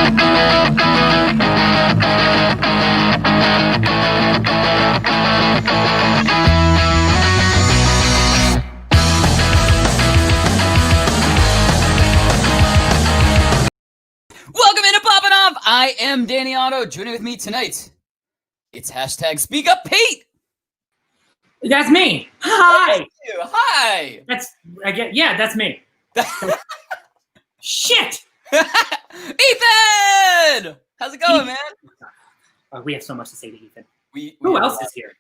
Welcome into Poppin Off. I am Danny Otto. Joining with me tonight, it's hashtag Speak Up Pete. That's me. Hi. Hi. That's me. Shit. Ethan! How's it going, man? We have so much to say to Ethan. Who else is here?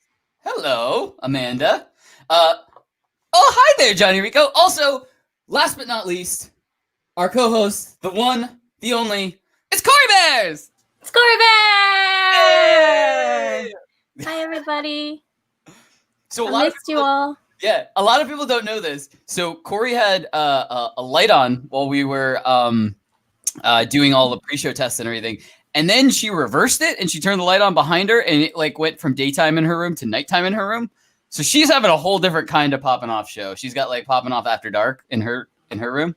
Hello, Amanda. Hi there, Johnny Rico. Also, last but not least, our co-host, the one, the only, it's Cori Bears! It's Cori Bears! Hey! Hi, everybody. So I missed you all. Yeah, a lot of people don't know this. So Cori had a light on while we were doing all the pre-show tests and everything. And then she reversed it and she turned the light on behind her and it like went from daytime in her room to nighttime in her room. So she's having a whole different kind of Poppin' Off show. She's got like Poppin' Off After Dark in her room.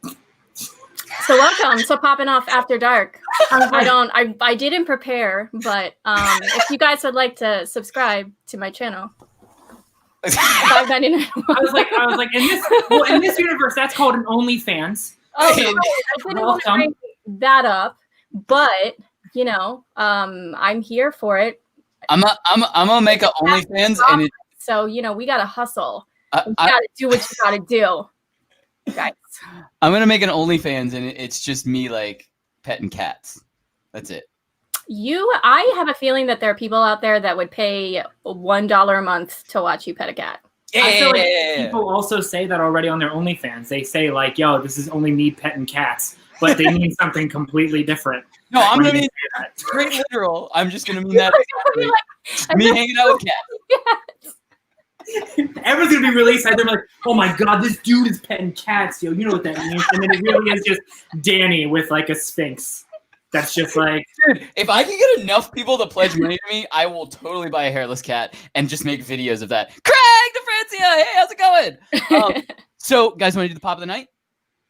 So welcome to Poppin' Off After Dark. I didn't prepare, but if you guys would like to subscribe to my channel. $5.99. I was like, in this universe, that's called an OnlyFans. Oh, no, I didn't want to bring that up, but you know, I'm here for it. I'm gonna make an OnlyFans, and so you know, we gotta hustle. You gotta do what you gotta do, guys. I'm gonna make an OnlyFans, and it's just me like petting cats. That's it. I have a feeling that there are people out there that would pay $1 a month to watch you pet a cat. Yeah. I feel like people also say that already on their OnlyFans. They say like, "Yo, this is only me petting cats," but they mean something completely different. No, I'm gonna mean straight literal. I'm just gonna mean that exactly. Me hanging out with cats. Everyone's gonna be really excited. They're like, "Oh my god, this dude is petting cats, yo! You know what that means?" And then it really is just Danny with like a sphinx. That's just like, dude, if I can get enough people to pledge money to me, I will totally buy a hairless cat and just make videos of that. Craig DeFrancia, hey, how's it going? So, guys, want to do the pop of the night?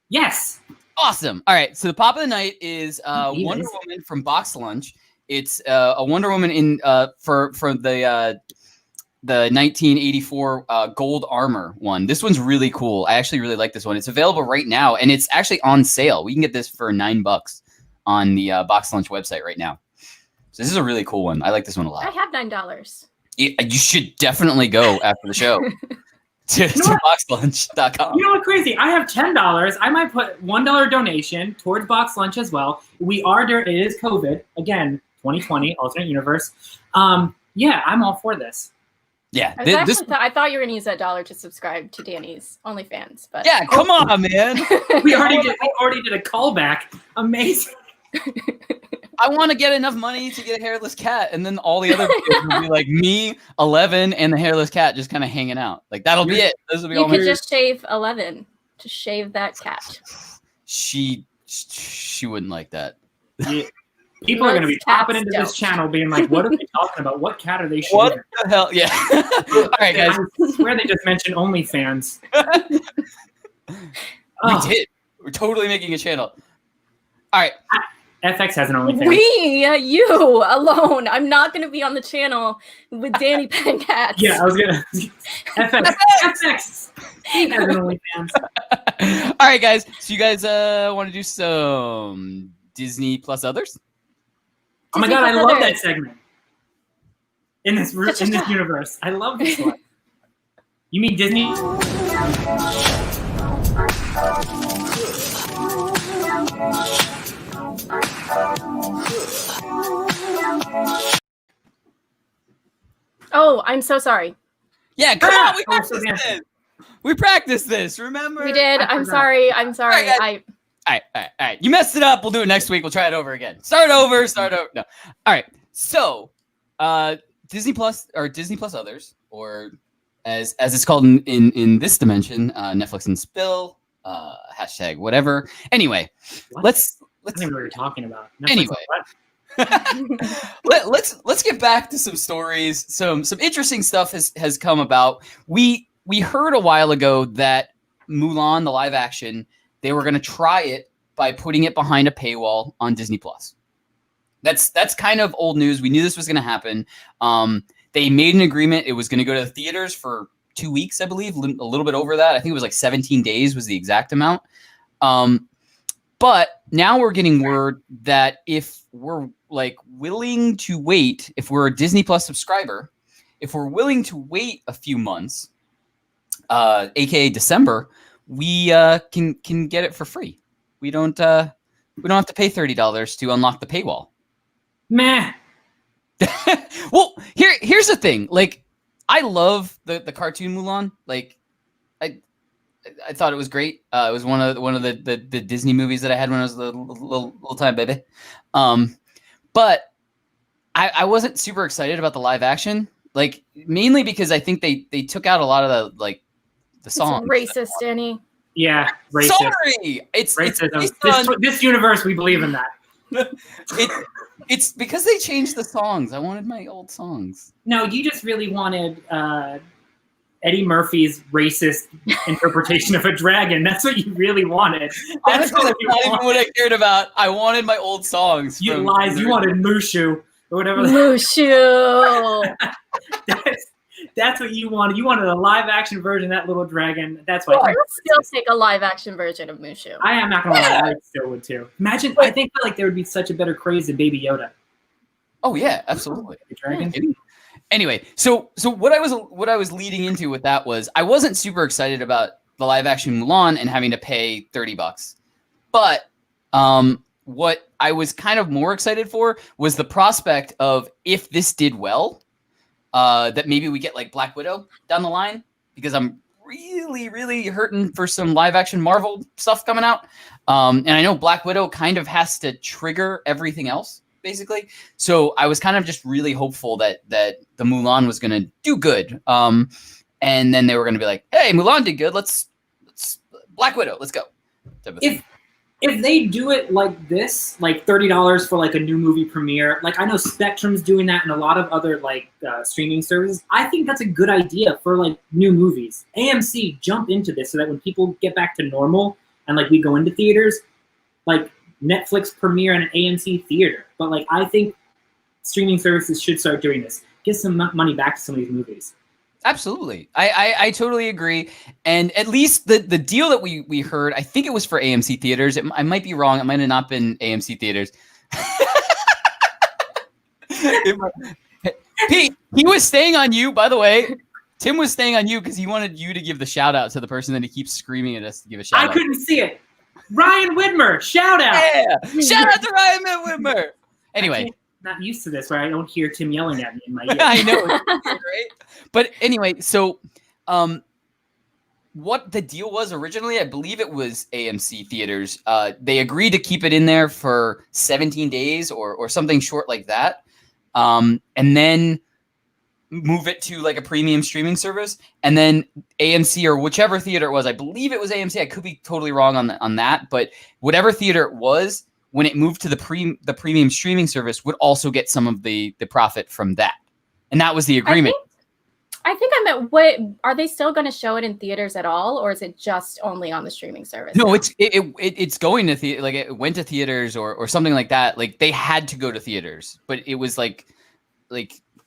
Yes. Awesome. All right. So the pop of the night is Wonder Woman from Box Lunch. It's a Wonder Woman in for the 1984 gold armor one. This one's really cool. I actually really like this one. It's available right now, and it's actually on sale. We can get this for $9 on the Box Lunch website right now. So this is a really cool one. I like this one a lot. I have $9. You should definitely go after the show to boxlunch.com. You know what, crazy? I have $10. I might put $1 donation towards Box Lunch as well. It is COVID. Again, 2020, alternate universe. Yeah, I'm all for this. Yeah, I thought you were going to use that dollar to subscribe to Danny's OnlyFans, but yeah, come on, man. we already did a callback. Amazing. I want to get enough money to get a hairless cat, and then all the other videos will be like me, 11, and the hairless cat just kind of hanging out. Like that'll be it. Those will be all. You could just shave 11. Just shave that cat. She wouldn't like that. Yeah. People are going to be popping into this channel being like, what are they talking about? What cat are they shooting? What the hell? Yeah. All right, guys. I swear they just mentioned OnlyFans. We did. We're totally making a channel. All right. FX has an OnlyFans. You alone. I'm not going to be on the channel with Danny petting cats. Yeah, I was going to. FX. He has an OnlyFans. All right, guys. So you guys want to do some Disney plus others? Oh my god, I love that segment. In this universe. I love this one. You mean Disney? Oh, I'm so sorry. Yeah, come on. We practiced this. Remember? We did. I'm sorry. All right. You messed it up. We'll do it next week. We'll try it over again. Start over. No. All right. So, Disney Plus or Disney Plus others, or as it's called in this dimension, Netflix and Spill, hashtag whatever. Anyway, let's. I don't know what you're talking about. Netflix Anyway, let's get back to some stories. Some interesting stuff has come about. We heard a while ago that Mulan, the live action, they were going to try it by putting it behind a paywall on Disney Plus. That's kind of old news. We knew this was going to happen. They made an agreement. It was going to go to the theaters for 2 weeks, I believe, a little bit over that. I think it was like 17 days was the exact amount. But now we're getting word that if we're like willing to wait, if we're a Disney Plus subscriber, if we're willing to wait a few months, aka December, we can get it for free. We don't have to pay $30 to unlock the paywall. Meh. Well, here's the thing. Like, I love the cartoon Mulan. Like, I thought it was great. It was one of the Disney movies that I had when I was a little time baby. But I wasn't super excited about the live action. Like, mainly because I think they took out a lot of the songs. It's racist, Danny. Yeah, racist. Sorry, it's racism. This universe, we believe in that. It's because they changed the songs. I wanted my old songs. No, you just really wanted Eddie Murphy's racist interpretation of a dragon. That's what you really wanted. That's not even what I cared about. I wanted my old songs. You lies. You wanted Mushu or whatever. Mushu. That's what you wanted. You wanted a live action version of that little dragon. That's why. I would still take a live action version of Mushu. I am not gonna lie. I still would too. Imagine. I think like there would be such a better craze than Baby Yoda. Oh yeah, absolutely. The dragon. Anyway, so what I was leading into with that was I wasn't super excited about the live action Mulan and having to pay $30. But what I was kind of more excited for was the prospect of, if this did well, that maybe we get like Black Widow down the line, because I'm really, really hurting for some live action Marvel stuff coming out. And I know Black Widow kind of has to trigger everything else, basically. So I was kind of just really hopeful that the Mulan was going to do good. And then they were going to be like, hey, Mulan did good. Let's Black Widow, let's go. If they do it like this, like $30 for like a new movie premiere, like I know Spectrum's doing that and a lot of other like streaming services, I think that's a good idea for like new movies. AMC jump into this so that when people get back to normal and like we go into theaters, like Netflix premiere in an AMC theater. But like I think streaming services should start doing this. Get some money back to some of these movies. Absolutely. I totally agree. And at least the deal that we heard, I think it was for AMC theaters. I might be wrong. It might have not been AMC theaters. Pete, he was staying on you, by the way. Tim was staying on you because he wanted you to give the shout out to the person that he keeps screaming at us to give a shout out. I couldn't see it. Ryan Widmer, shout out. Yeah. Shout out to Ryan Widmer. Anyway. Not used to this where I don't hear Tim yelling at me in my ear. I know, right? But anyway, so what the deal was originally, I believe it was AMC theaters. They agreed to keep it in there for 17 days or something short like that, and then move it to like a premium streaming service. And then AMC or whichever theater it was, I believe it was AMC. I could be totally wrong on that, but whatever theater it was, when it moved to the premium streaming service, would also get some of the profit from that. And that was the agreement. I think I meant, what are they still going to show it in theaters at all, or is it just only on the streaming service? No, it's going to like it went to theaters or something like that. Like they had to go to theaters, but it was like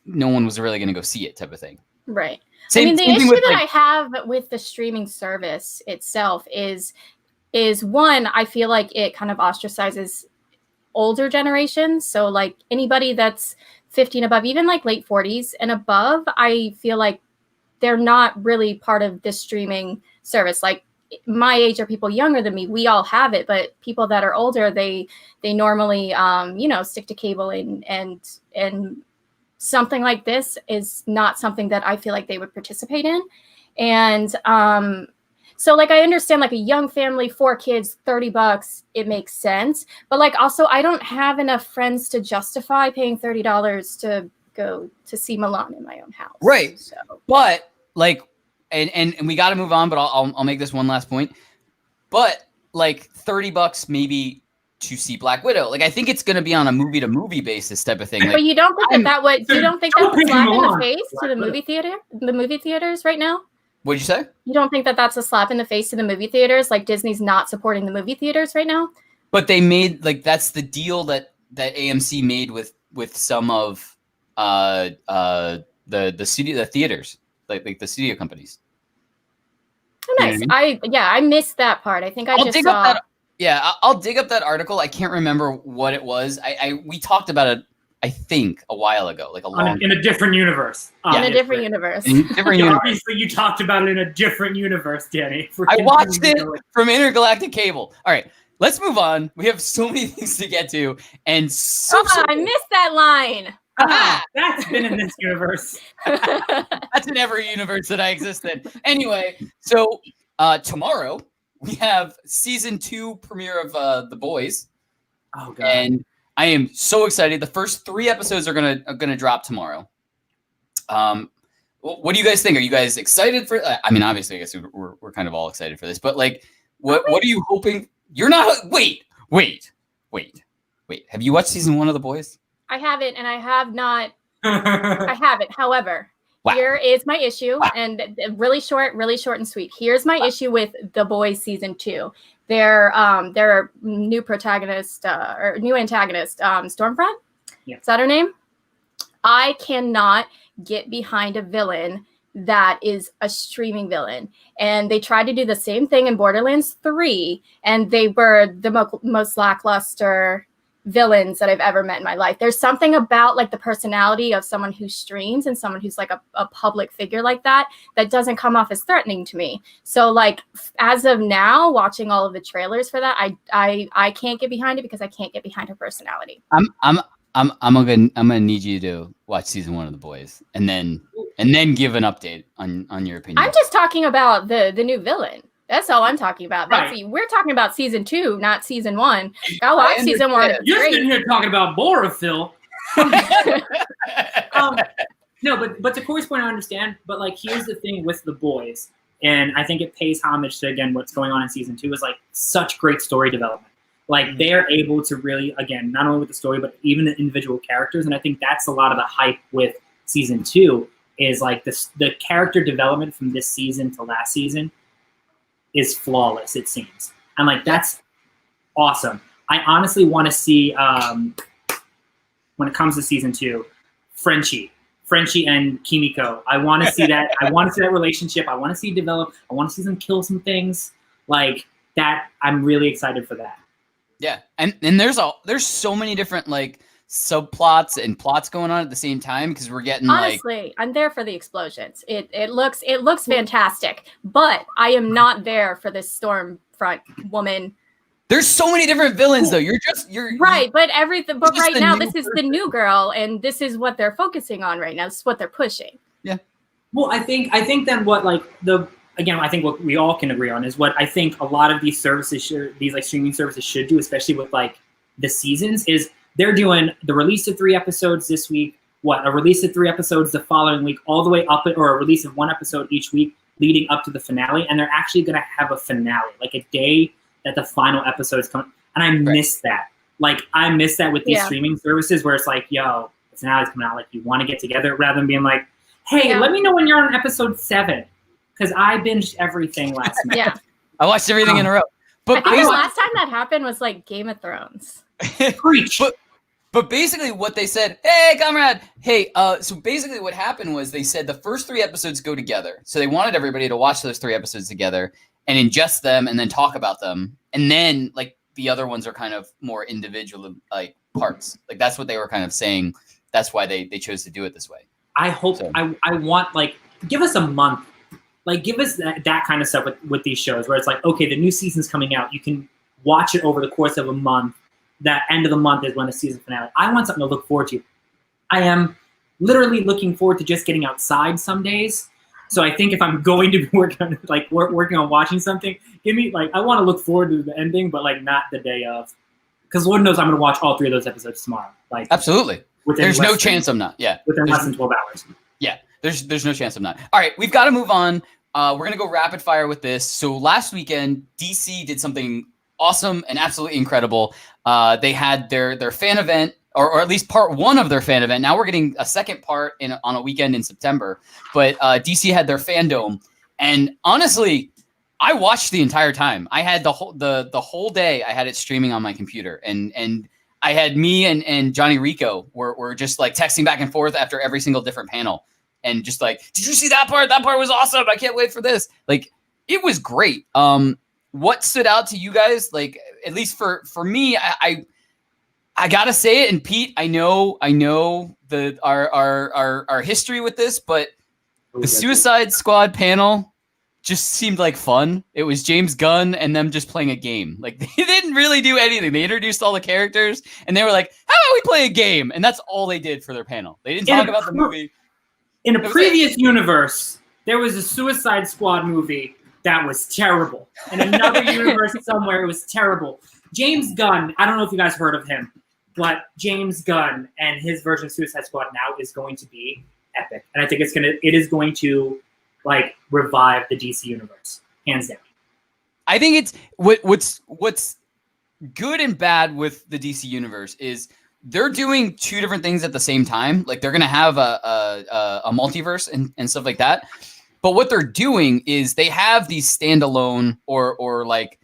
no one was really going to go see it, type of thing. Right. Same, I mean, the same issue with, that like, I have with the streaming service itself is one, I feel like it kind of ostracizes older generations. So like anybody that's 50 and above, even like late 40s and above, I feel like they're not really part of this streaming service. Like my age or people younger than me, we all have it, but people that are older, they normally stick to cable and something like this is not something that I feel like they would participate in. And so like I understand like a young family, 4 kids, $30, it makes sense. But like also I don't have enough friends to justify paying $30 to go to see Mulan in my own house. Right. So. But like, and we got to move on, but I'll make this one last point. But like $30 maybe to see Black Widow. Like I think it's going to be on a movie to movie basis type of thing. Like, but you don't think you don't think that's a slap in the face to the movie theaters right now? What'd you say? You don't think that that's a slap in the face to the movie theaters? Like Disney's not supporting the movie theaters right now? But they made like that's the deal that AMC made with some of the theaters, like the studio companies. Oh, nice. You know what I mean? I missed that part. I think I I'll just dig saw. up that. Yeah, I'll dig up that article. I can't remember what it was. We talked about it, I think, a while ago, like in a different universe. In a different universe. Obviously, you talked about it in a different universe, Danny. I watched it from intergalactic cable. All right, let's move on. We have so many things to get to, and I missed that line. That's been in this universe. That's in every universe that I exist in. Anyway, so tomorrow we have season 2 premiere of The Boys. Oh god! And I am so excited. The first 3 episodes are gonna drop tomorrow. What do you guys think? Are you guys excited for? I mean, obviously, I guess we're kind of all excited for this. But like, what are you hoping? You're not. Wait. Have you watched season 1 of The Boys? I haven't, and I have not. I haven't. However, wow. Here is my issue, and really short and sweet. Here's my issue with The Boys season 2. Their new protagonist or new antagonist, Stormfront. Yeah. Is that her name? I cannot get behind a villain that is a streaming villain. And they tried to do the same thing in Borderlands 3, and they were the most lackluster villains that I've ever met in my life. There's something about like the personality of someone who streams and someone who's like a public figure like that doesn't come off as threatening to me. So like as of now, watching all of the trailers for that, I can't get behind it because I can't get behind her personality. I'm gonna need you to watch season 1 of The Boys and then give an update on your opinion. I'm just talking about the new villain. That's all I'm talking about. Right. We're talking about season 2, not season 1. Go watch season 1. You're sitting here talking about Borophyll. No, but to Corey's point, I understand. But like, here's the thing with The Boys, and I think it pays homage to again what's going on in season 2 is like such great story development. Like they're able to really, again, not only with the story but even the individual characters, and I think that's a lot of the hype with season 2 is like the character development from this season to last season is flawless, it seems. And like that's awesome. I honestly want to see when it comes to season 2, Frenchie and Kimiko. I want to see that. I want to see that relationship. I want to see it develop. I want to see them kill some things like that. I'm really excited for that. Yeah, and there's so many different like subplots and plots going on at the same time because we're getting honestly, I'm there for the explosions. It looks fantastic, but I am not there for this Stormfront woman. There's so many different villains though. You're right, but everything. But right now, this is the new girl, and this is what they're focusing on right now. This is what they're pushing. Yeah. Well, I think then what like I think what we all can agree on is what I think a lot of these services these like streaming services should do, especially with like the seasons, is they're doing the release of 3 episodes this week, a release of 3 episodes the following week, all the way up, or a release of 1 episode each week leading up to the finale. And they're actually going to have a finale, like a day that the final episode is coming. And I miss that. Like, I miss that with these streaming services where it's like, yo, the finale's coming out. Like, you want to get together rather than being like, hey, let me know when you're on episode 7. Because I binged everything last night. Yeah. I watched everything in a row. But I think the last time that happened was like Game of Thrones. Preach. But basically what they said, hey, comrade, hey, so basically what happened was they said the first 3 episodes go together. So they wanted everybody to watch those 3 episodes together and ingest them and then talk about them. And then like the other ones are kind of more individual like parts. Like that's what they were kind of saying. That's why they chose to do it this way. I hope so. I want like, give us a month. Like give us that kind of stuff with these shows where it's like, okay, the new season's coming out. You can watch it over the course of a month. That end of the month is when the season finale. I want something to look forward to. I am literally looking forward to just getting outside some days. So I think if I'm going to be working on watching something, give me like I want to look forward to the ending, but like not the day of, because Lord knows I'm going to watch all 3 of those episodes tomorrow. Like absolutely, there's no chance I'm not. Yeah, within less than 12 hours. Yeah, there's no chance I'm not. All right, we've got to move on. We're gonna go rapid fire with this. So last weekend, DC did something awesome and absolutely incredible. They had their fan event, or at least part 1 of their fan event. Now we're getting a second part on a weekend in September. But DC had their fandom, and honestly, I watched the entire time. I had the whole day. I had it streaming on my computer, and I had me and Johnny Rico were just like texting back and forth after every single different panel, and just like, did you see that part? That part was awesome. I can't wait for this. Like, it was great. What stood out to you guys? Like, at least for me, I gotta say it. And Pete, I know our history with this, but the Suicide Squad panel just seemed like fun. It was James Gunn and them just playing a game. Like, they didn't really do anything. They introduced all the characters and they were like, how about we play a game? And that's all they did for their panel. They didn't talk about the movie. In a previous universe, there was a Suicide Squad movie that was terrible. In another universe somewhere, it was terrible. James Gunn, I don't know if you guys heard of him, but James Gunn and his version of Suicide Squad now is going to be epic. And I think it is going to like revive the DC universe, hands down. I think it's what's good and bad with the DC universe is they're doing two different things at the same time. Like, they're going to have a multiverse and stuff like that. But what they're doing is they have these standalone or like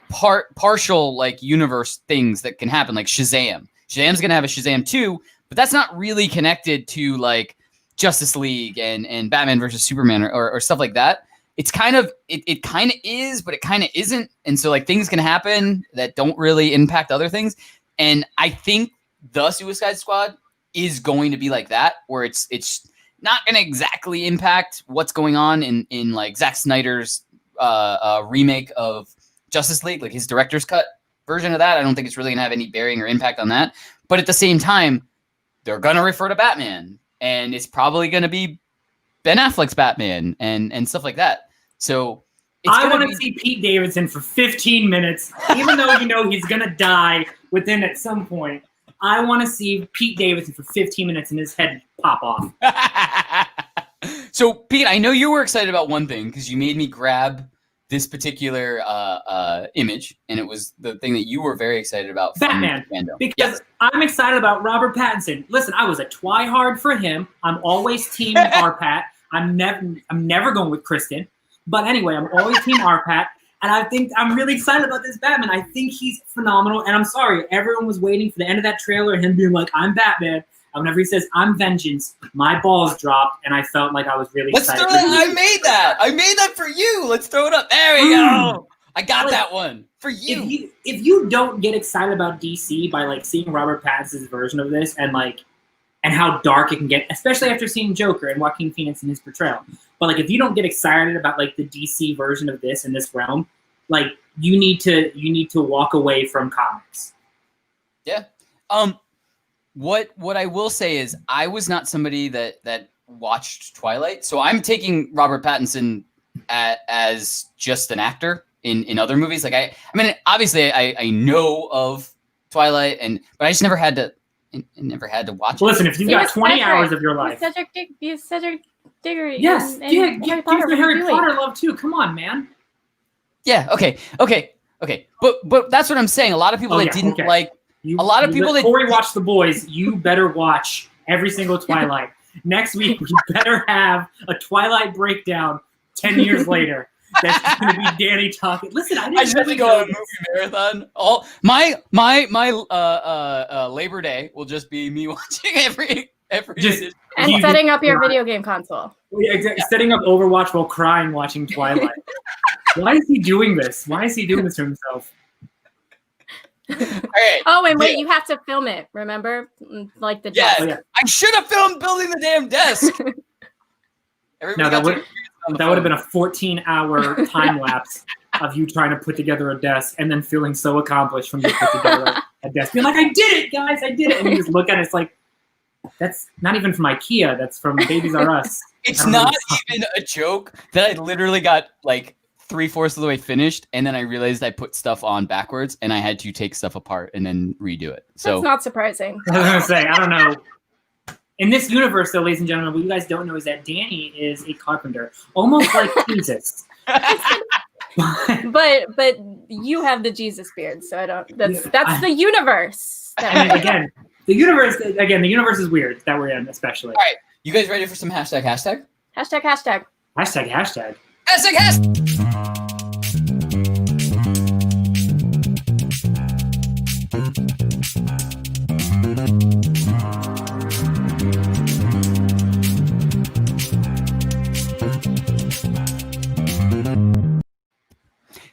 partial like universe things that can happen, like Shazam. Shazam's going to have a Shazam 2, but that's not really connected to like Justice League and Batman versus Superman or stuff like that. It's kind of it kind of is, but it kind of isn't. And so like things can happen that don't really impact other things. And I think the Suicide Squad is going to be like that, where it's not going to exactly impact what's going on in like Zack Snyder's remake of Justice League, like his director's cut version of that. I don't think it's really going to have any bearing or impact on that. But at the same time, they're going to refer to Batman, and it's probably going to be Ben Affleck's Batman and stuff like that. So I want to see Pete Davidson for 15 minutes, even though you know he's going to die within at some point. I want to see Pete Davidson for 15 minutes and his head pop off. So, Pete, I know you were excited about one thing because you made me grab this particular image, and it was the thing that you were very excited about. Batman. Because I'm excited about Robert Pattinson. Listen, I was a twihard for him. I'm always team RPat. I'm never going with Kristen. But anyway, I'm always team RPat. And I think I'm really excited about this Batman. I think he's phenomenal. And I'm sorry, everyone was waiting for the end of that trailer and him being like, I'm Batman. And whenever he says, I'm vengeance, my balls dropped. And I felt like I was really excited. Let's throw that. I made that for you. Let's throw it up. There we go. I got that one for you. If you don't get excited about DC by like seeing Robert Pattinson's version of this and like, and how dark it can get, especially after seeing Joker and Joaquin Phoenix in his portrayal. But like, if you don't get excited about like the DC version of this in this realm, like you need to walk away from comics. Yeah. What I will say is I was not somebody that watched Twilight, so I'm taking Robert Pattinson as just an actor in other movies. Like I mean, obviously I know of Twilight, but I just never had to. Never had to watch it. Listen, if you've got 20 hours of your life. Cedric Diggory. Yes, give the Harry Potter love too. Come on, man. Yeah, okay. But that's what I'm saying. A lot of people didn't like... Cori watched The Boys. You better watch every single Twilight. Next week, we better have a Twilight breakdown 10 years later. That's going to be Danny talking. Listen, I just have to go on a movie marathon. All my Labor Day will just be me watching every and setting up your video game console. Yeah, exactly. Setting up Overwatch while crying watching Twilight. Why is he doing this? Why is he doing this to himself? Right. Oh, and wait, you have to film it. Remember, like the desk. Yeah. I should have filmed building the damn desk. No, that would have been a 14-hour time lapse of you trying to put together a desk and then feeling so accomplished from you put together a desk. You're like, I did it, guys, I did it. And you just look at it, it's like, that's not even from IKEA. That's from Babies R Us. It's not even a joke that I literally got like 3/4 of the way finished, and then I realized I put stuff on backwards, and I had to take stuff apart and then redo it. So that's not surprising. I was gonna say, I don't know. In this universe, though, ladies and gentlemen, what you guys don't know is that Danny is a carpenter, almost like Jesus. But you have the Jesus beard, so I don't. That's the universe. And again, the universe is weird that we're in, especially. All right, you guys ready for some hashtag? Hashtag. Hashtag. Hashtag.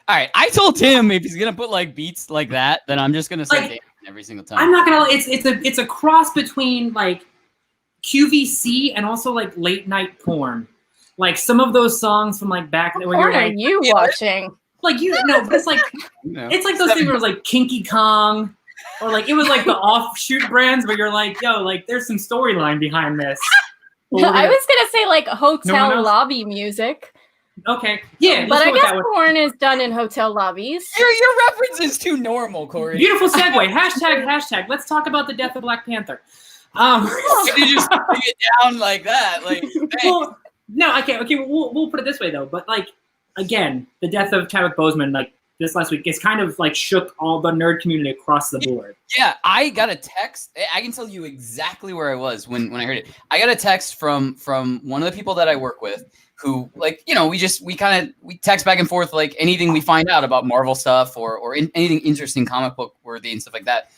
All right, I told him if he's gonna put like beats like that, then I'm just gonna say Like, Damon every single time. I'm not gonna. It's a cross between like QVC and also like late night porn. Like some of those songs from like back What when you're porn are like, you watching? like you know, but it's like it's like those things where it was like Kinky Kong, or like it was like the offshoot brands where you're like, yo, like there's some storyline behind this. I was gonna say like hotel else? lobby music. Okay, yeah, But let's I go with guess that one. porn is done in hotel lobbies. Your reference is too normal, Cori. Beautiful segue. Hashtag. Let's talk about the death of Black Panther. Did you just bring it down like that? Like, well, no, okay. We'll put it this way though. But like, again, the death of Chadwick Boseman, like this last week, it's kind of like shook all the nerd community across the board. yeah, I got a text. I can tell you exactly where I was when I heard it. I got a text from one of the people that I work with, who, like, you know, we text back and forth like anything we find out about Marvel stuff or anything interesting, comic book worthy and stuff like that.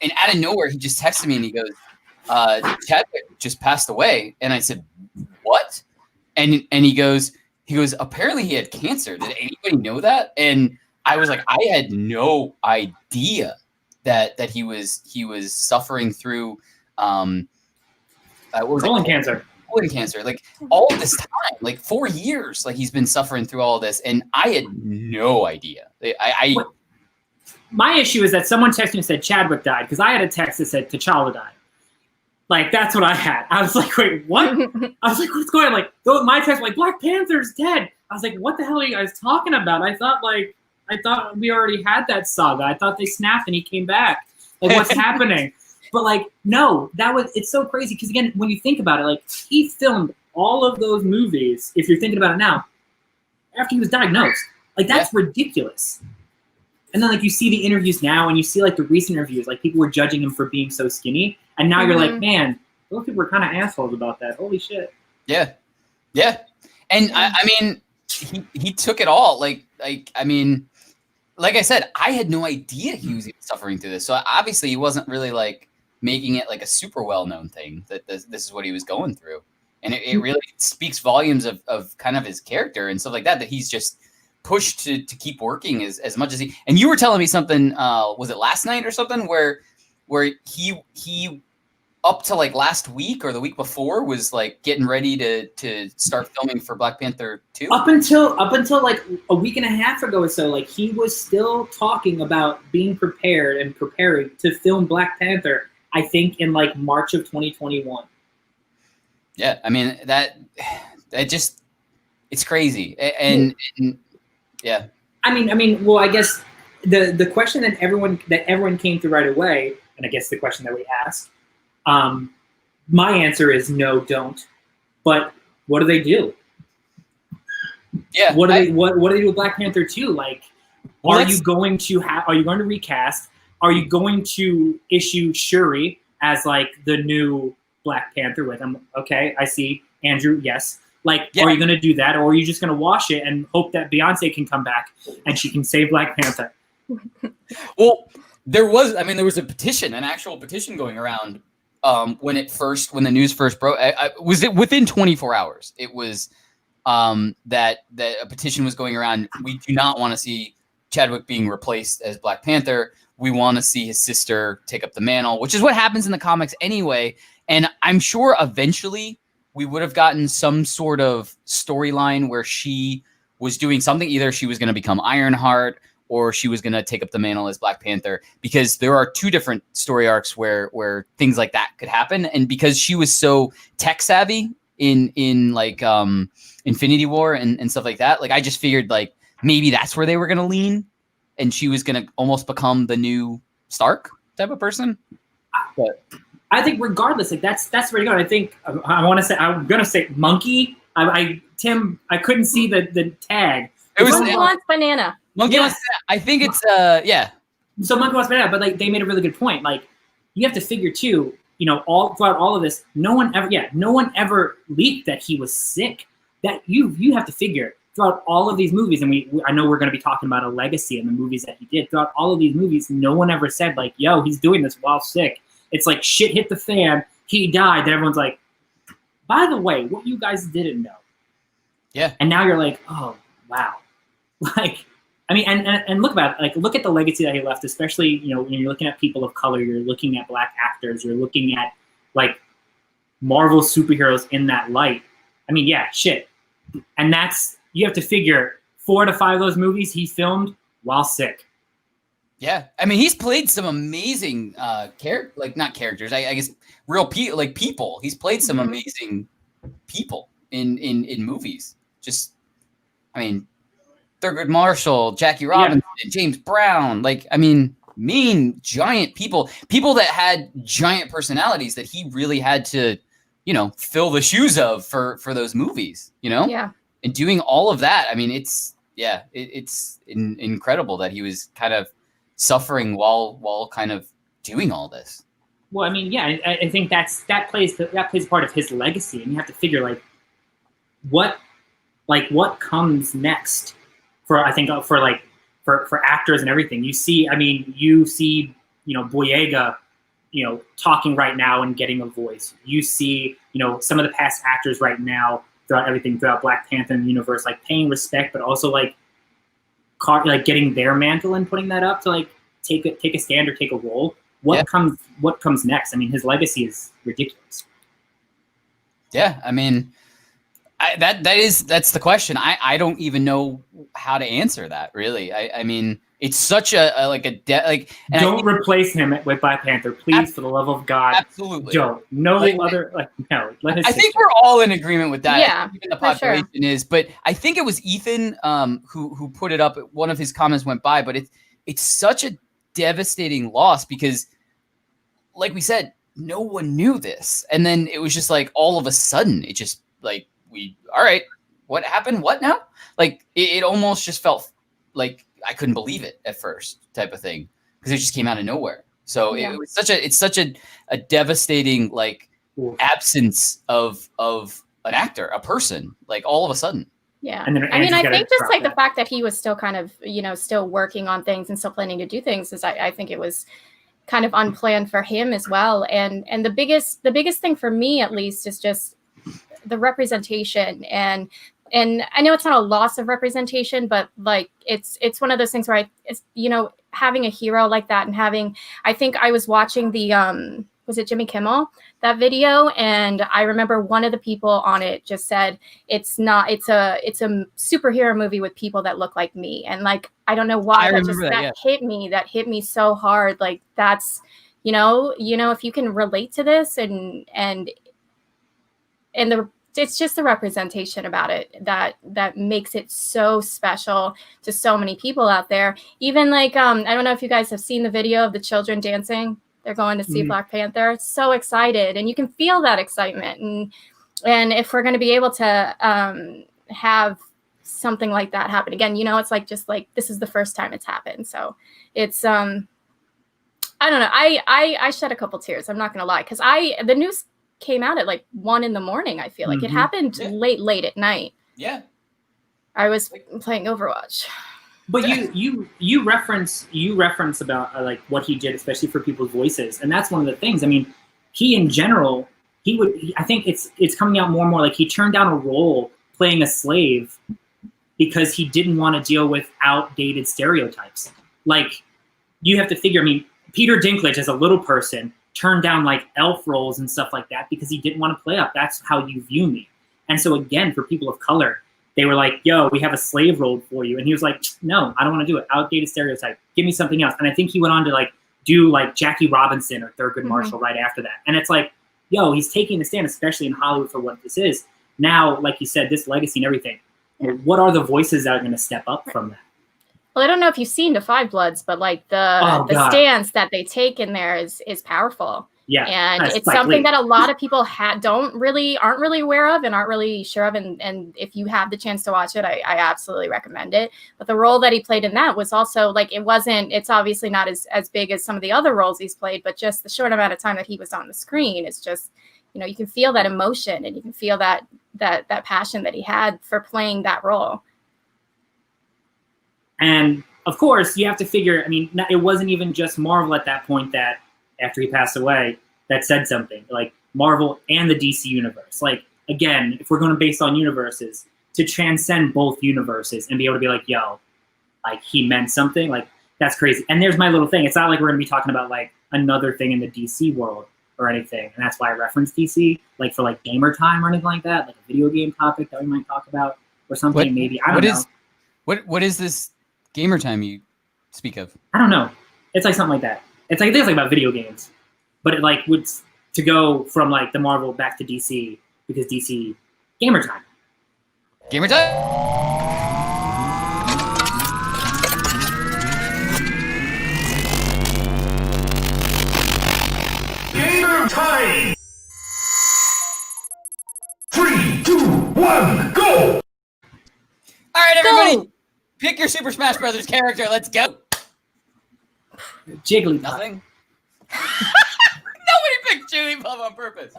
And out of nowhere, he just texted me and he goes, Chadwick just passed away. And I said, what? And he goes, apparently he had cancer. Did anybody know that? And I was like, I had no idea that he was suffering through Colon cancer. Colon cancer. Like all of this time, like 4 years, like he's been suffering through all of this, and I had no idea. My issue is that someone texted me and said Chadwick died, because I had a text that said T'Challa died. Like, that's what I had. I was like, wait, what? I was like, what's going on? Like, my text was like, Black Panther's dead. I was like, what the hell are you guys talking about? I thought we already had that saga. I thought they snapped and he came back. Like, what's happening? But like, no, it's so crazy. Because again, when you think about it, like, he filmed all of those movies, if you're thinking about it now, after he was diagnosed. Like, that's ridiculous. And then like you see the interviews now, and you see like the recent interviews, like people were judging him for being so skinny, and now you're like, man, those people were kind of assholes about that. Holy shit. Yeah, and I mean, he took it all. Like I mean, like I said, I had no idea he was even suffering through this. So obviously, he wasn't really like making it like a super well known thing that this is what he was going through, and it really speaks volumes of kind of his character and stuff like that. That he's just pushed to keep working as much as he. And you were telling me something, was it last night or something, where he up to like last week or the week before was like getting ready to start filming for Black Panther 2? Up until like a week and a half ago or so, like he was still talking about being prepared and preparing to film Black Panther, I think in like March of 2021. Yeah, I mean that just, it's crazy. And yeah. I mean, well, I guess the question that everyone came to right away, and I guess the question that we asked, my answer is no, don't. But what do they do? Yeah. What do they do with Black Panther 2? Like, are you going to recast? Are you going to issue Shuri as like the new Black Panther with him? Okay, I see. Andrew, yes. Like, Are you going to do that, or are you just going to wash it and hope that Beyonce can come back and she can save Black Panther? Well, there was a petition, an actual petition going around when the news first broke. Was it within 24 hours? It was that a petition was going around. We do not want to see Chadwick being replaced as Black Panther. We want to see his sister take up the mantle, which is what happens in the comics anyway. And I'm sure eventually we would have gotten some sort of storyline where she was doing something. Either she was going to become Ironheart or she was going to take up the mantle as Black Panther, because there are two different story arcs where things like that could happen. And because she was so tech savvy in like Infinity War and stuff like that, like I just figured like maybe that's where they were going to lean, and she was going to almost become the new Stark type of person. But I think regardless, like that's where you go. I think I'm gonna say monkey. Tim, I couldn't see the tag. It was Monkey Wants Banana. Monkey Wants Banana. I think it's yeah. So Monkey Wants Banana, but like they made a really good point. Like you have to figure too, you know, throughout all of this, no one ever leaked that he was sick. That you have to figure throughout all of these movies, and I know we're going to be talking about a legacy in the movies that he did. Throughout all of these movies, no one ever said like, yo, he's doing this while sick. It's like shit hit the fan, he died, then everyone's like, by the way, what you guys didn't know. Yeah. And now you're like, oh, wow. Like, I mean, and look about it, like look at the legacy that he left, especially, you know, when you're looking at people of color, you're looking at Black actors, you're looking at like Marvel superheroes in that light. I mean, yeah, shit. And that's, you have to figure 4 to 5 of those movies he filmed while sick. Yeah, I mean, he's played some amazing like not characters, I guess real people. He's played some amazing people in movies. Just, I mean, Thurgood Marshall, Jackie Robinson, James Brown. Like, I mean, mean giant people that had giant personalities that he really had to, you know, fill the shoes of for those movies. You know, and doing all of that. I mean, it's incredible that he was kind of suffering while kind of doing all this. Well, I mean, yeah, I think that plays part of his legacy, and you have to figure like what comes next for actors and everything. You see, you know, Boyega, you know, talking right now and getting a voice. You see, you know, some of the past actors right now throughout Black Panther and the universe, like paying respect, but also like getting their mantle and putting that up to like take a stand or take a role. What comes next? I mean, his legacy is ridiculous. Yeah, I mean, that's the question. I don't even know how to answer that, really. I mean, it's such don't replace him with Black Panther, please, for the love of God. Absolutely. Don't. No. I think we're all in agreement with that. Yeah, even the population is, but I think it was Ethan who put it up. One of his comments went by, but it's such a devastating loss because, like we said, no one knew this, and then it was just like all of a sudden, it just like all right, what happened? What now? Like it almost just felt like I couldn't believe it at first, type of thing, because it just came out of nowhere. So it was such a devastating like absence of an actor, a person, like all of a sudden. Yeah. I mean, I think just like the fact that he was still kind of, you know, still working on things and still planning to do things is I think it was kind of unplanned for him as well. And the biggest thing for me, at least, is just the representation. And I know it's not a loss of representation, but like it's one of those things where you know, having a hero like that, and I think I was watching the was it Jimmy Kimmel, that video, and I remember one of the people on it just said it's a superhero movie with people that look like me. And like I don't know why that hit me so hard. Like that's, you know, if you can relate to this and it's just the representation about it that makes it so special to so many people out there. Even like I don't know if you guys have seen the video of the children dancing. They're going to see Black Panther. So excited, and you can feel that excitement. And if we're going to be able to have something like that happen again, you know, it's like just like this is the first time it's happened. So it's I don't know. I shed a couple tears. I'm not going to lie, because the news came out at like 1 a.m. I feel like it happened late at night. Yeah, I was playing Overwatch. But you reference about like what he did, especially for people's voices, and that's one of the things. I mean, he in general, I think it's coming out more and more like he turned down a role playing a slave because he didn't want to deal with outdated stereotypes. Like you have to figure. I mean, Peter Dinklage as a little person turned down like elf roles and stuff like that because he didn't want to play up. That's how you view me. And so again, for people of color, they were like, yo, we have a slave role for you. And he was like, no, I don't want to do it. Outdated stereotype. Give me something else. And I think he went on to like do like Jackie Robinson or Thurgood Marshall right after that. And it's like, yo, he's taking a stand, especially in Hollywood, for what this is. Now, like you said, this legacy and everything. What are the voices that are going to step up from that? Well, I don't know if you've seen The Five Bloods, but like the stance that they take in there is powerful. Yeah, and it's something that a lot of people aren't really aware of and aren't really sure of. And if you have the chance to watch it, I absolutely recommend it. But the role that he played in that was also like it's obviously not as big as some of the other roles he's played, but just the short amount of time that he was on the screen, it's just, you know, you can feel that emotion and you can feel that passion that he had for playing that role. And of course, you have to figure, I mean, it wasn't even just Marvel at that point that, after he passed away, that said something. Like Marvel and the DC universe. Like, again, if we're going to base on universes, to transcend both universes and be able to be like, yo, like he meant something. Like that's crazy. And there's my little thing. It's not like we're gonna be talking about like another thing in the DC world or anything, and that's why I referenced DC, like for like gamer time or anything like that, like a video game topic that we might talk about or something. Maybe I don't know. What is this gamer time you speak of? I don't know. It's like something like that. It's like things like about video games, but it like would to go from like the Marvel back to DC because DC gamer time. Gamer time. Gamer time. 3, 2, 1, go! All right, everybody, pick your Super Smash Brothers character. Let's go. Jigglypuff. Nothing. Nobody picked Jigglypuff on purpose.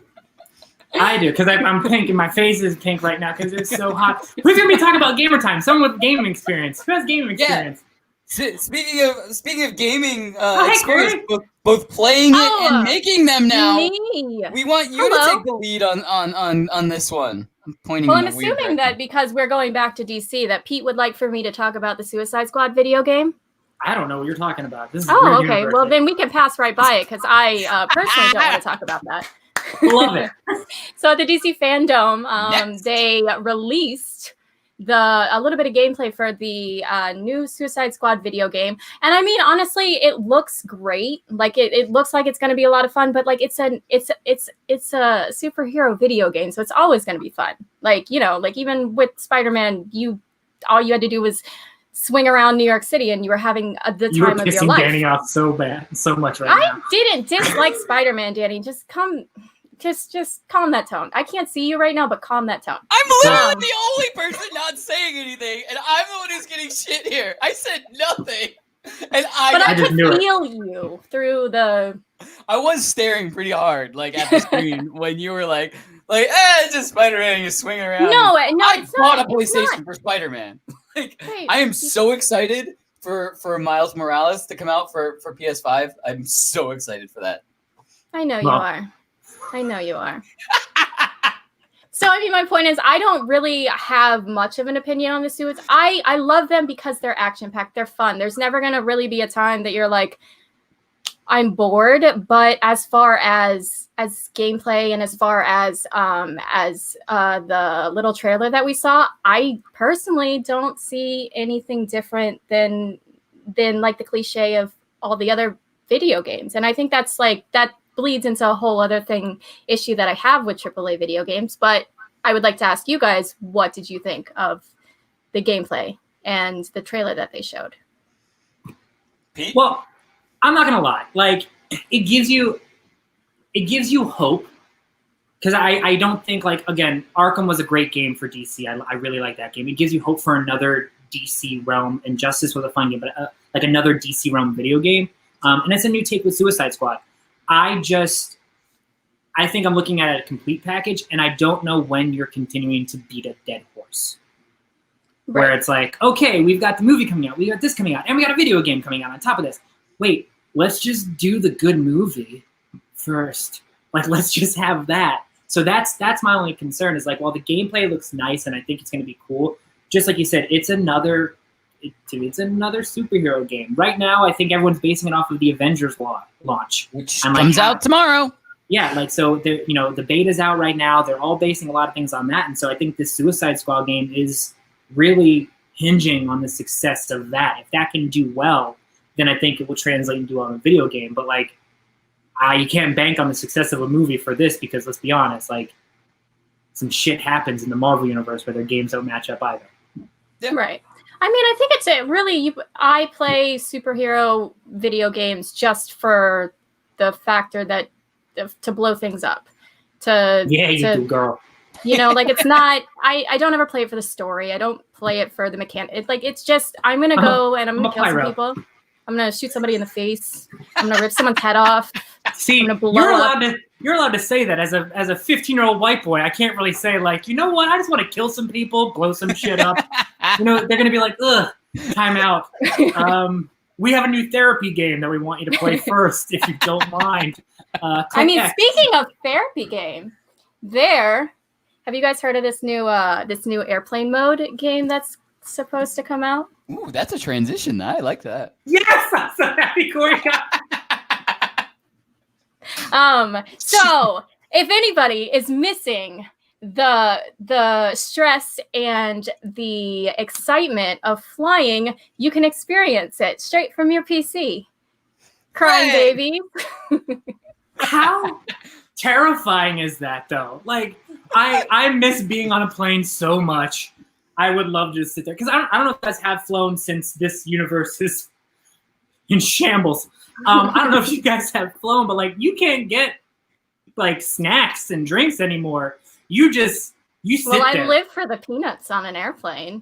I do, because I'm pink and my face is pink right now because it's so hot. Who's going to be talking about gamer time? Someone with gaming experience. Who has gaming experience? Speaking of gaming hey, experience, both playing it and making them now, Me. we want you to take the lead on this one. I'm pointing. Well, I'm assuming that because we're going back to DC, that Pete would like for me to talk about the Suicide Squad video game. I don't know what you're talking about. This is Oh, okay. Well, then we can pass right by it because I personally don't want to talk about that. Love it. So at the DC Fandom, they released a little bit of gameplay for the new Suicide Squad video game, and I mean, honestly, it looks great. Like it looks like it's going to be a lot of fun. But like it's a superhero video game, so it's always going to be fun. Like like even with Spider-Man, all you had to do was swing around New York City, and you were having the time of your life. Danny off so much right now. I didn't dislike Spider-Man, Danny. Just calm that tone. I can't see you right now, but calm that tone. I'm literally the only person not saying anything, and I'm the one who's getting shit here. I said nothing, and I could feel you through the. I was staring pretty hard, like at the screen when you were like, it's just Spider-Man. You swing around. No, I bought a PlayStation for Spider-Man. I am so excited for Miles Morales to come out for PS5. I'm so excited for that. I know you are. I know you are. So, I mean, my point is, I don't really have much of an opinion on the suits. I love them because they're action-packed. They're fun. There's never going to really be a time that you're like, I'm bored. But as far as gameplay and as far as the little trailer that we saw, I personally don't see anything different than like the cliche of all the other video games. And I think that's that bleeds into a whole other issue that I have with AAA video games. But I would like to ask you guys, what did you think of the gameplay and the trailer that they showed? Pete? Well, I'm not gonna lie. Like, it gives you hope, because I don't think, like, again, Arkham was a great game for DC. I really like that game. It gives you hope for another DC realm. Injustice was a fun game, but like another DC realm video game. And it's a new take with Suicide Squad. I think I'm looking at a complete package, and I don't know when you're continuing to beat a dead horse. Right. Where it's like, okay, we've got the movie coming out, we got this coming out, and we got a video game coming out on top of this. Wait, let's just do the good movie first. Like, let's just have that. So that's my only concern is, like, while the gameplay looks nice and I think it's going to be cool, just like you said, it's another superhero game. Right now, I think everyone's basing it off of the Avengers launch, which comes out tomorrow. Yeah, like, so the beta's out right now. They're all basing a lot of things on that, and so I think this Suicide Squad game is really hinging on the success of that. If that can do well, then I think it will translate into a video game. But like, you can't bank on the success of a movie for this, because let's be honest, like, some shit happens in the Marvel universe where their games don't match up either. Yeah. Right. I mean, I think it's I play superhero video games just for the factor that to blow things up. You do, girl. Like, it's not. I don't ever play it for the story. I don't play it for the mechanic. It's just, I'm gonna go and I'm gonna kill some people. I'm gonna shoot somebody in the face. I'm gonna rip someone's head off. See, you're allowed to say that as a 15-year-old white boy. I can't really say, like, you know what? I just want to kill some people, blow some shit up. They're gonna be like, ugh, time out. We have a new therapy game that we want you to play first, if you don't mind. I mean, speaking of therapy game, have you guys heard of this new airplane mode game that's supposed to come out. Ooh, that's a transition. I like that. Yes, I'm so happy Cori got. So if anybody is missing the stress and the excitement of flying, you can experience it straight from your PC. Crying baby. How terrifying is that, though? Like, I miss being on a plane so much. I would love to just sit there. Because I don't know if you guys have flown since this universe is in shambles. I don't know if you guys have flown, but, like, you can't get, like, snacks and drinks anymore. You sit Well, I there. live for the peanuts on an airplane.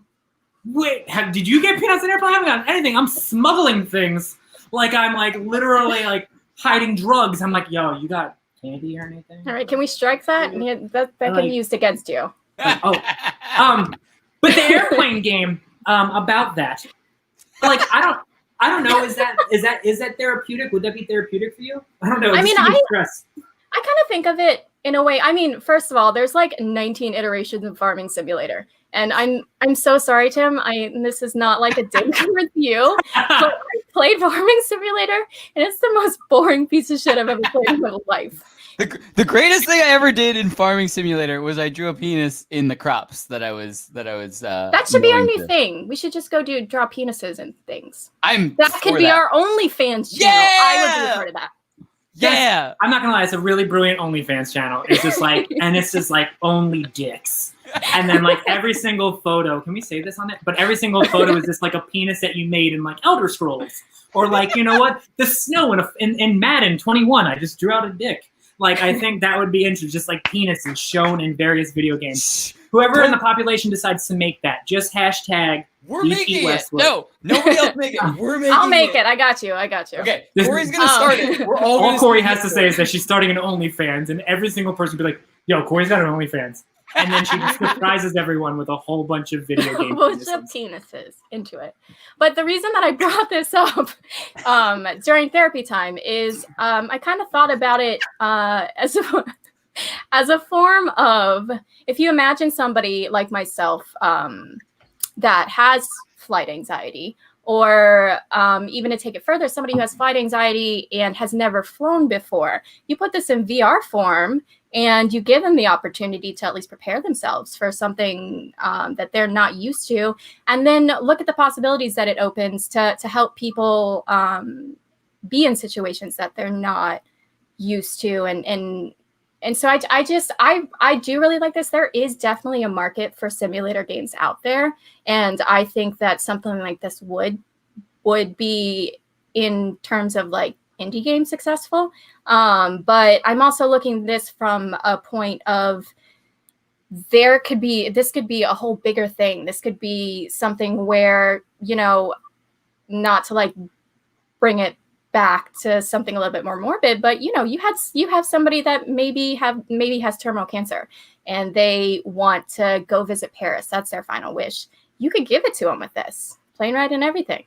Wait, did you get peanuts in airplane? I haven't gotten anything. I'm smuggling things. Like, I'm, like, literally, like, hiding drugs. I'm like, yo, you got candy or anything? All right, can we strike that? Yeah, that can be used against you. Like, but the airplane game, about that, like, I don't know. Is that therapeutic? Would that be therapeutic for you? I don't know. I mean, stress. I kind of think of it in a way. I mean, first of all, there's like 19 iterations of Farming Simulator, and I'm so sorry, Tim. This is not like a dig with you, but I played Farming Simulator, and it's the most boring piece of shit I've ever played in my life. The greatest thing I ever did in Farming Simulator was I drew a penis in the crops that I was. That should be our new thing. We should just go draw penises and things. That could be our OnlyFans channel. Yeah! I would be a part of that. Yeah, I'm not gonna lie, it's a really brilliant OnlyFans channel. It's just like, and it's just like only dicks. And then like every single photo, can we say this on it? But every single photo is just like a penis that you made in like Elder Scrolls. Or like, you know what? The snow in Madden 21, I just drew out a dick. Like, I think that would be interesting, just like penises shown in various video games. Whoever in the population decides to make that, just hashtag we're making it. No, nobody else make it. We're making it. I'll make it. I got you. Okay, Cori's gonna start it. We're all Cori has to say is that she's starting an OnlyFans, and every single person will be like, yo, Cori's got an OnlyFans. And then she just surprises everyone with a whole bunch of video games. A bunch of penises into it. But the reason that I brought this up during therapy time is I kind of thought about it as a form of, if you imagine somebody like myself that has flight anxiety, or even to take it further, somebody who has flight anxiety and has never flown before, you put this in VR form and you give them the opportunity to at least prepare themselves for something that they're not used to, and then look at the possibilities that it opens to help people be in situations that they're not used to. And so I do really like this. There is definitely a market for simulator games out there, and I think that something like this would be, in terms of like indie games, successful. But I'm also looking at this from a point of this could be a whole bigger thing. This could be something where, you know, not to like bring it back to something a little bit more morbid, but you know, you have somebody that maybe has terminal cancer and they want to go visit Paris. That's their final wish. You could give it to them with this plane ride and everything.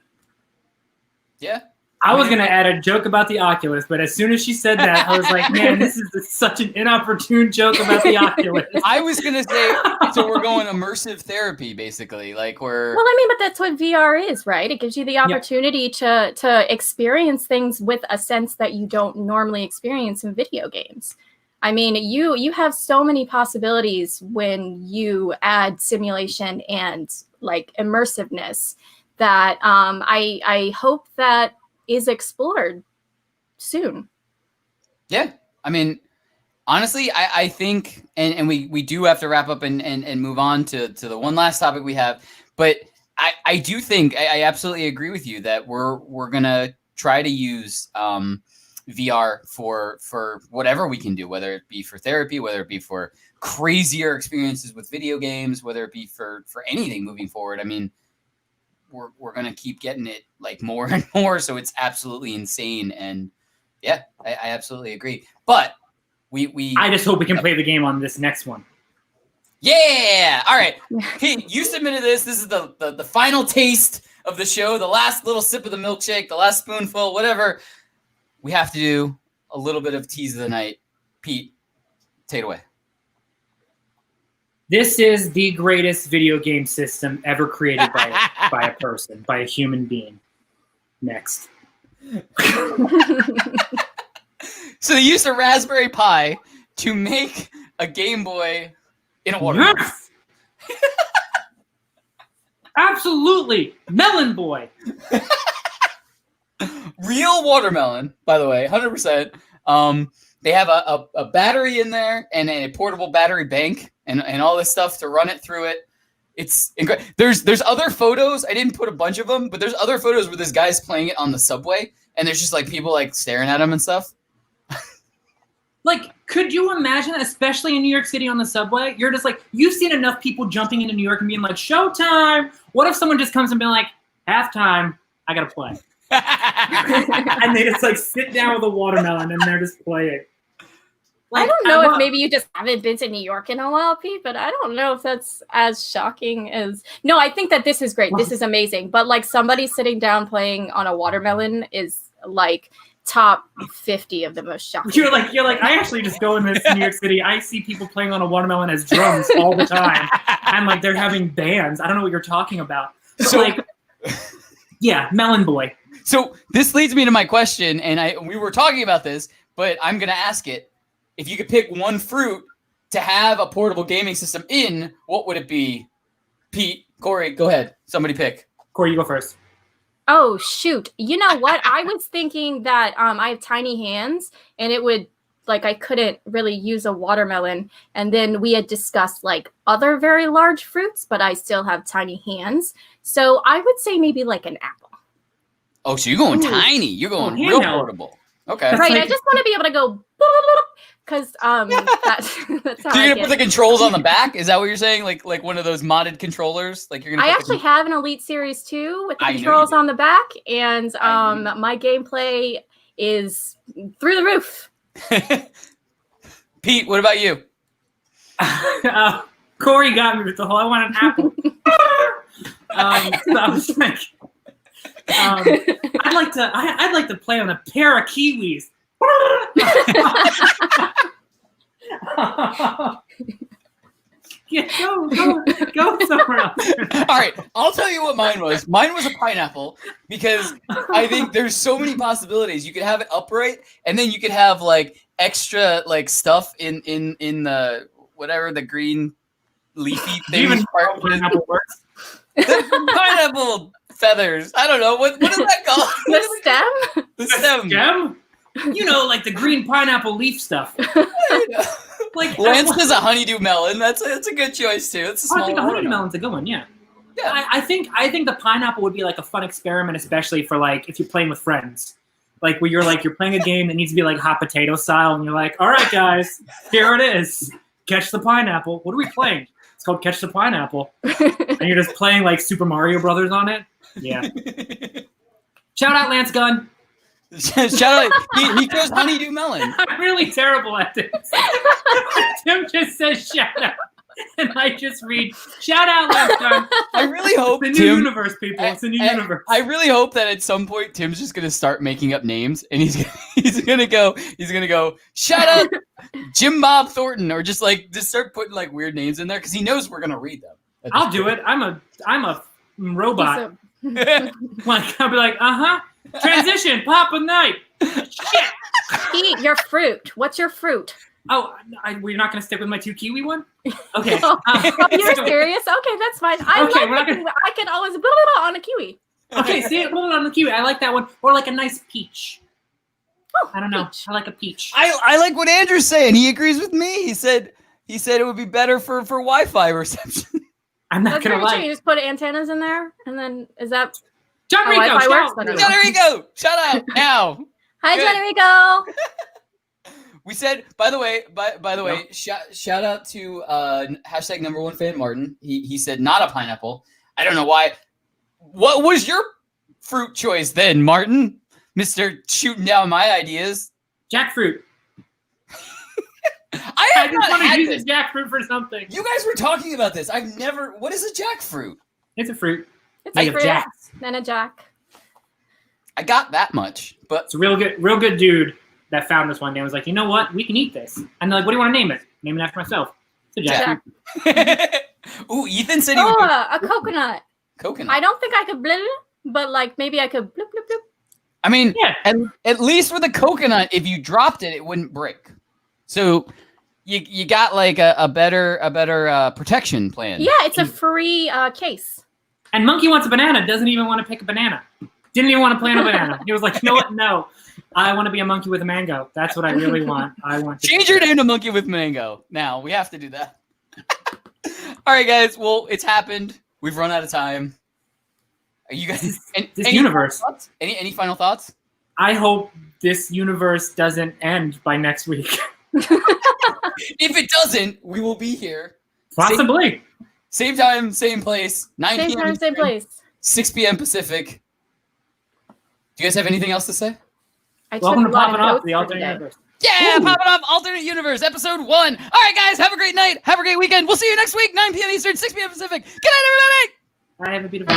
Yeah. I was going to add a joke about the Oculus, but as soon as she said that, I was like, man, this is such an inopportune joke about the Oculus. I was going to say, so we're going immersive therapy, basically. Like Well, I mean, but that's what VR is, right? It gives you the opportunity to experience things with a sense that you don't normally experience in video games. I mean, you have so many possibilities when you add simulation and like immersiveness that I hope that is explored soon. Yeah. I mean, honestly, I think, and we do have to wrap up and move on to the one last topic we have, but I do think I absolutely agree with you that we're gonna try to use VR for whatever we can do, whether it be for therapy, whether it be for crazier experiences with video games, whether it be for anything moving forward. I mean, we're gonna keep getting it like more and more, so it's absolutely insane. And yeah, I absolutely agree. But I just hope we can play the game on this next one. Yeah. All right, Pete, you submitted this. This is the final taste of the show, the last little sip of the milkshake, the last spoonful, whatever. We have to do a little bit of tease of the night. Pete, take it away. This is the greatest video game system ever created by a person, by a human being. Next. So they used a Raspberry Pi to make a Game Boy in a watermelon. Yes! Absolutely! Melon Boy! Real watermelon, by the way, 100%. They have a battery in there and a portable battery bank and all this stuff to run it through it. It's incredible. There's other photos. I didn't put a bunch of them, but there's other photos where this guy's playing it on the subway, and there's just like people like staring at him and stuff. Like, could you imagine, especially in New York City on the subway, you're just like, you've seen enough people jumping into New York and being like, showtime. What if someone just comes and being like, halftime, I gotta play. And they just like sit down with a watermelon and they're just playing. Like, I don't know if maybe you just haven't been to New York in a while, Pete, but I don't know if that's as shocking as... No, I think that this is great. This is amazing. But like somebody sitting down playing on a watermelon is like top 50 of the most shocking. You're like, I actually just go in this New York City. I see people playing on a watermelon as drums all the time. And like they're having bands. I don't know what you're talking about. But So- like, yeah, Melon Boy. So this leads me to my question, and we were talking about this, but I'm going to ask it. If you could pick one fruit to have a portable gaming system in, what would it be? Pete, Cori, go ahead. Somebody pick. Cori, you go first. Oh, shoot. You know what? I was thinking that I have tiny hands and it would, like, I couldn't really use a watermelon. And then we had discussed, like, other very large fruits, but I still have tiny hands. So I would say maybe, like, an apple. Oh, so you're going tiny. You're going real portable. Okay. That's Right. like- I just want to be able to go, because that's how So I you're gonna get put the it. controls on the back? Is that what you're saying? Like one of those modded controllers? Like you're gonna. I put actually have an Elite Series 2 with the I know you controls do. on the back, and I know my gameplay is through the roof. Pete, what about you? Cori got me with the whole, I want an apple. So I was like, I'd like to play on a pair of kiwis. Yeah, go somewhere else. All right, I'll tell you what mine was. Mine was a pineapple because I think there's so many possibilities. You could have it upright, and then you could have like extra like stuff in the whatever the green leafy Do you thing. even know how pineapple works? The pineapple feathers. I don't know what is that called. The stem? The stem. Stem? You know, like the green pineapple leaf stuff. Like Lance does a honeydew melon. That's a good choice too. It's a I small think a honeydew watermelon. melon's a good one. Yeah. Yeah. I think the pineapple would be like a fun experiment, especially for like if you're playing with friends. Like where you're playing a game that needs to be like hot potato style, and you're like, all right, guys, here it is. Catch the pineapple. What are we playing? It's called Catch the Pineapple. And you're just playing like Super Mario Brothers on it. Yeah. Shout out Lance Gunn. Shout out! He chose honeydew melon. I'm really terrible at this. Tim just says shout out, and I just read shout out Lance Gunn. I really hope It's a new Tim. universe, people. It's a new universe. I really hope that at some point Tim's just gonna start making up names, and he's gonna go shout out Jim Bob Thornton, or just start putting like weird names in there because he knows we're gonna read them. I'll do it. I'm a robot. Like I'll be like, transition, Poppin Night. Shit. Pete, your fruit. What's your fruit? Oh, we're not gonna stick with my 2 kiwi one. Okay. Oh, you're serious? Okay, that's fine. I Okay, like we're not the gonna- kiwi. I can always build it on a kiwi. Okay. See, hold on the kiwi. I like that one. Or like a nice peach. Oh, I don't know. peach. I like a peach. I like what Andrew's saying. He agrees with me. He said it would be better for Wi-Fi reception. I'm not That's gonna very true. lie. You just put antennas in there, and then is that? John Oh, Rico, Wi-Fi shout works out. better. Johnny Rico, shout out now. Hi, Good. Johnny Rico. We said, by the way, shout out to hashtag #1 fan Martin. He said not a pineapple. I don't know why. What was your fruit choice then, Martin? Mister shooting down my ideas. Jackfruit. I I have just not want to had use this. a jackfruit for something. You guys were talking about this. I've never. What is a jackfruit? It's a fruit. It's Made a of fruit. jacks. Then a jack. I got that much, but It's a real good dude that found this one day and was like, you know what? We can eat this. And they're like, what do you want to name it? Name it after myself. So Jack. Ooh, Ethan said he would do a coconut. coconut. I don't think I could blip, but like maybe I could bloop bloop bloop. I mean, Yeah. at least with a coconut, if you dropped it, it wouldn't break. So you got like a better protection plan. Yeah, it's a free case. And Monkey wants a banana, doesn't even want to pick a banana. Didn't even want to plant a banana. He was like, you know what? No. I want to be a monkey with a mango. That's what I really want. I want to Change your name to Monkey with Mango. Now we have to do that. All right, guys. Well, it's happened. We've run out of time. Are you guys? This universe. Final thoughts? Any final thoughts? I hope this universe doesn't end by next week. If it doesn't, we will be here. Possibly. Same time, same place. 9 Same p.m. time, same Eastern, place. 6 p.m. Pacific. Do you guys have anything else to say? I Welcome to took a lot Poppin' of Off, notes the for alternate today. universe. Yeah, Ooh. Poppin' Off Alternate Universe, episode 1. All right, guys, have a great night. Have a great weekend. We'll see you next week, 9 p.m. Eastern, 6 p.m. Pacific. Good night, everybody. I have a beautiful